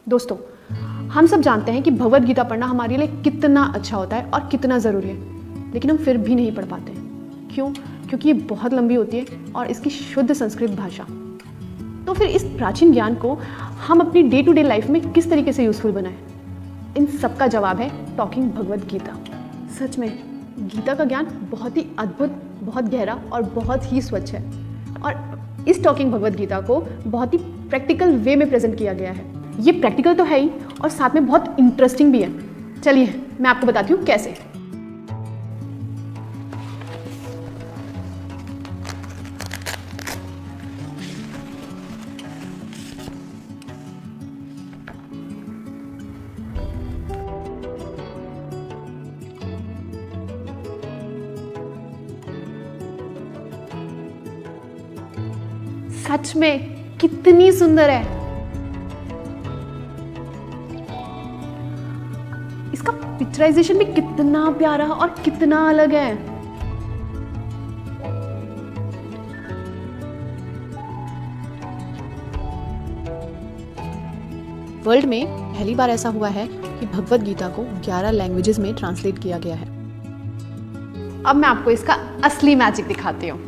दोस्तों, हम सब जानते हैं कि भगवद गीता पढ़ना हमारे लिए कितना अच्छा होता है और कितना ज़रूरी है, लेकिन हम फिर भी नहीं पढ़ पाते हैं। क्यों? क्योंकि ये बहुत लंबी होती है और इसकी शुद्ध संस्कृत भाषा। तो फिर इस प्राचीन ज्ञान को हम अपनी डे टू डे लाइफ में किस तरीके से यूज़फुल बनाएं? इन सब का जवाब है टॉकिंग भगवद गीता। सच में गीता का ज्ञान बहुत ही अद्भुत, बहुत गहरा और बहुत ही स्वच्छ है, और इस टॉकिंग भगवद गीता को बहुत ही प्रैक्टिकल वे में प्रेजेंट किया गया है। ये प्रैक्टिकल तो है ही और साथ में बहुत इंटरेस्टिंग भी है। चलिए मैं आपको बताती हूँ कैसे। सच में कितनी सुंदर है। इसका पिक्चराइजेशन भी कितना प्यारा और कितना अलग है। वर्ल्ड में पहली बार ऐसा हुआ है कि भगवद गीता को 11 लैंग्वेजेस में ट्रांसलेट किया गया है। अब मैं आपको इसका असली मैजिक दिखाती हूँ।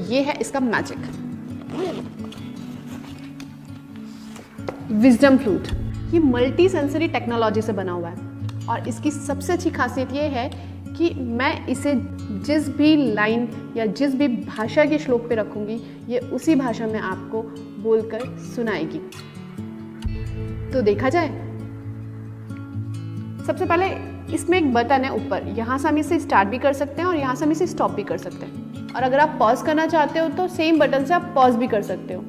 ये है इसका मैजिक, विजडम फ्लूट। ये मल्टी सेंसरी टेक्नोलॉजी से बना हुआ है और इसकी सबसे अच्छी खासियत ये है कि मैं इसे जिस भी लाइन या जिस भी भाषा के श्लोक पे रखूंगी, ये उसी भाषा में आपको बोलकर सुनाएगी। तो देखा जाए, सबसे पहले इसमें एक बटन है ऊपर, यहाँ से हम इसे स्टार्ट भी कर सकते हैं और यहाँ से हम इसे स्टॉप भी कर सकते हैं। और अगर आप पॉज करना चाहते हो तो सेम बटन से आप पॉज भी कर सकते हो।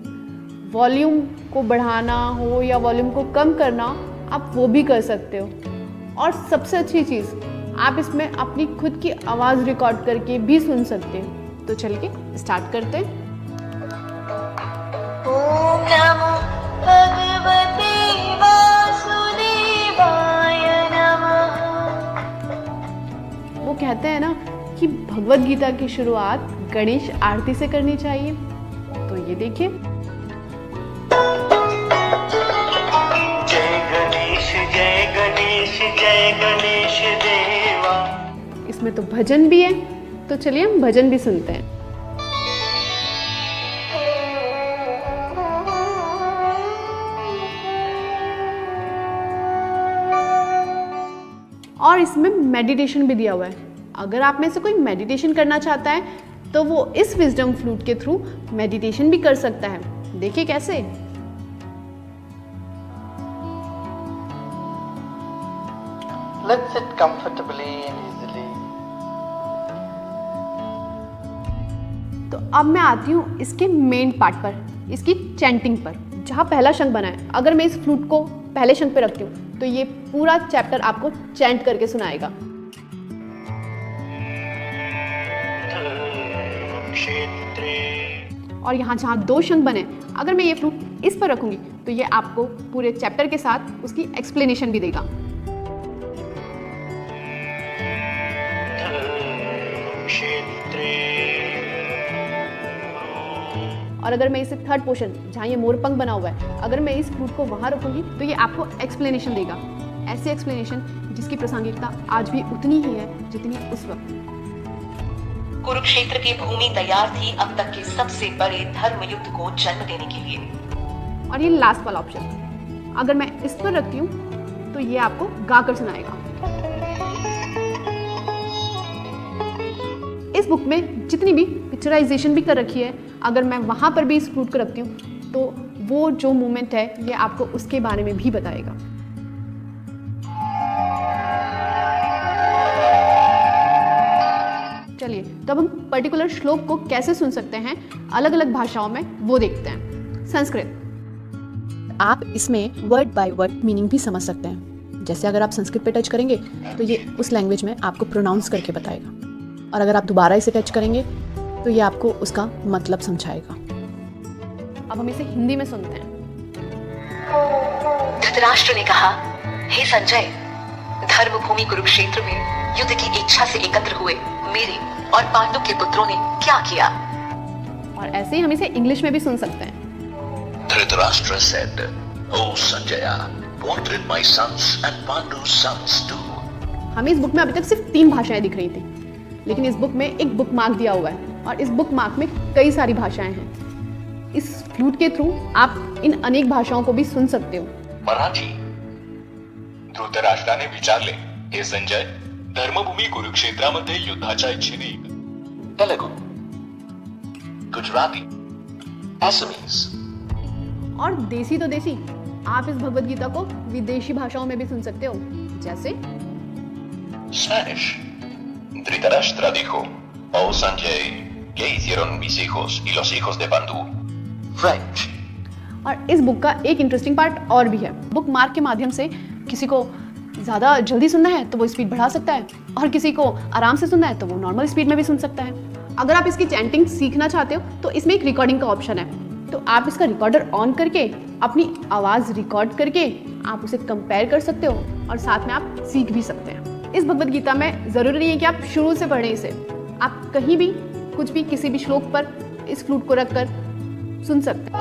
वॉल्यूम को बढ़ाना हो या वॉल्यूम को कम करना, आप वो भी कर सकते हो। और सबसे अच्छी चीज़, आप इसमें अपनी खुद की आवाज़ रिकॉर्ड करके भी सुन सकते हो। तो चलिए स्टार्ट करते हैं। ओम नमो भगवते वासुदेवाय नमः। वो कहते हैं ना कि भगवद गीता की शुरुआत गणेश आरती से करनी चाहिए। तो ये देखिए, जय गणेश जय गणेश देवा। इसमें तो भजन भी है, तो चलिए हम भजन भी सुनते हैं। और इसमें मेडिटेशन भी दिया हुआ है। अगर आप में से कोई मेडिटेशन करना चाहता है तो वो इस विजडम फ्लूट के थ्रू मेडिटेशन भी कर सकता है। देखिए कैसे। Let's sit comfortably and easily. तो अब मैं आती हूँ इसके मेन पार्ट पर, इसकी चैंटिंग पर, जहाँ पहला शंख बना है। अगर मैं इस फ्लूट को पहले शंख पे रखती हूँ तो ये पूरा चैप्टर आपको चैंट करके सुनाएगा। और यहाँ जहाँ 2 शंख बने, अगर मैं ये फ्लूट इस पर रखूंगी तो ये आपको पूरे चैप्टर के साथ उसकी एक्सप्लेनेशन भी देगा। और अगर मैं इसे थर्ड पोर्शन, जहाँ ये मोरपंख बना हुआ है, अगर मैं इस फ्लूट को वहाँ रखूंगी तो ये आपको एक्सप्लेनेशन देगा। ऐसी एक्सप्लेनेशन जिसकी प्रासंगिकता आज भी उतनी ही है जितनी उस वक्त। कुरुक्षेत्र की भूमि तैयार थी अब तक के सबसे बड़े धर्म युद्ध को जन्म देने के लिए। और ये लास्ट वाला ऑप्शन, अगर मैं इस पर रखती हूँ तो ये आपको गाकर सुनाएगा। इस बुक में जितनी भी पिक्चराइजेशन भी कर रखी है, अगर मैं वहाँ पर भी इस फ्लूट को रखती हूँ तो वो जो मोमेंट है ये आपको उसके बारे में भी बताएगा। चलिए तो अब हम पर्टिकुलर श्लोक को कैसे सुन सकते हैं अलग अलग भाषाओं में, वो देखते हैं। संस्कृत। आप इसमें वर्ड बाय वर्ड मीनिंग भी समझ सकते हैं। जैसे अगर आप संस्कृत पे टच करेंगे तो ये उस लैंग्वेज में आपको प्रोनाउंस करके बताएगा, और अगर आप दोबारा इसे टच करेंगे तो ये आपको उसका मतलब समझाएगा। अब हम इसे हिंदी में सुनते हैं। धृतराष्ट्र ने कहा, हे संजय, धर्मभूमि कुरुक्षेत्र में युद्ध की इच्छा से एकत्र हुए मेरे और पांडु के पुत्रों ने क्या किया। और ऐसे ही हम इसे इंग्लिश में भी सुन सकते हैं। Dhritarashtra said, Oh Sanjaya, what did my sons and Pandu's sons do? हमें इस बुक में अभी तक सिर्फ 3 भाषाएं दिख रही थी, लेकिन इस बुक में एक बुक मार्क दिया हुआ है और इस बुक मार्क में कई सारी भाषाएं हैं। इस फ्लूट के थ्रू आप इन अनेक भाषाओं को भी सुन सकते हो। मराठी, धृतराष्ट्राने विचारले, हे संजय, धर्मभूमी कुरुक्षेत्रामध्ये युद्धाच्या इच्छेने Telugu, Gujarati, Assamese. और देसी तो देसी, आप इस भगवद गीता को विदेशी भाषाओं में भी सुन सकते हो, जैसे Spanish. Dhritarashtra dijo, oh Sanjay, ¿qué hicieron mis hijos y los hijos de Pandu? French. और इस बुक का एक इंटरेस्टिंग पार्ट और भी है। बुक मार्क के माध्यम से किसी को ज़्यादा जल्दी सुनना है तो वो स्पीड बढ़ा सकता है और किसी को आराम से सुनना है तो वो नॉर्मल स्पीड में भी सुन सकता है। अगर आप इसकी चैंटिंग सीखना चाहते हो तो इसमें एक रिकॉर्डिंग का ऑप्शन है, तो आप इसका रिकॉर्डर ऑन करके अपनी आवाज़ रिकॉर्ड करके आप उसे कंपेयर कर सकते हो और साथ में आप सीख भी सकते हैं। इस भगवद गीता में ज़रूरी नहीं है कि आप शुरू से पढ़ें इसे, आप कहीं भी कुछ भी किसी भी श्लोक पर इस फ्लूट को रखकर सुन सकते हैं।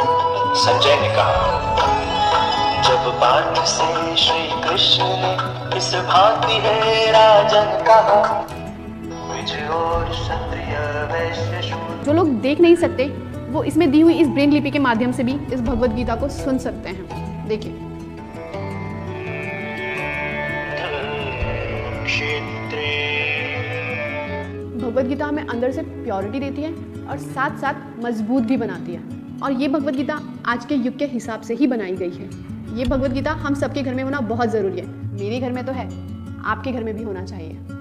संजय ने कहा, जब पाठ से श्री कृष्ण ने इस भांति है राजन कहा, द्विज और क्षत्रिय वैश्य शूद्र। जो लोग देख नहीं सकते वो इसमें दी हुई इस ब्रेन लिपि के माध्यम से भी इस भगवद गीता को सुन सकते हैं। देखिए, भगवद गीता हमें अंदर से प्योरिटी देती है और साथ साथ मजबूत भी बनाती है। और ये भगवद गीता आज के युग के हिसाब से ही बनाई गई है। ये भगवद गीता हम सबके घर में होना बहुत ज़रूरी है। मेरे घर में तो है, आपके घर में भी होना चाहिए।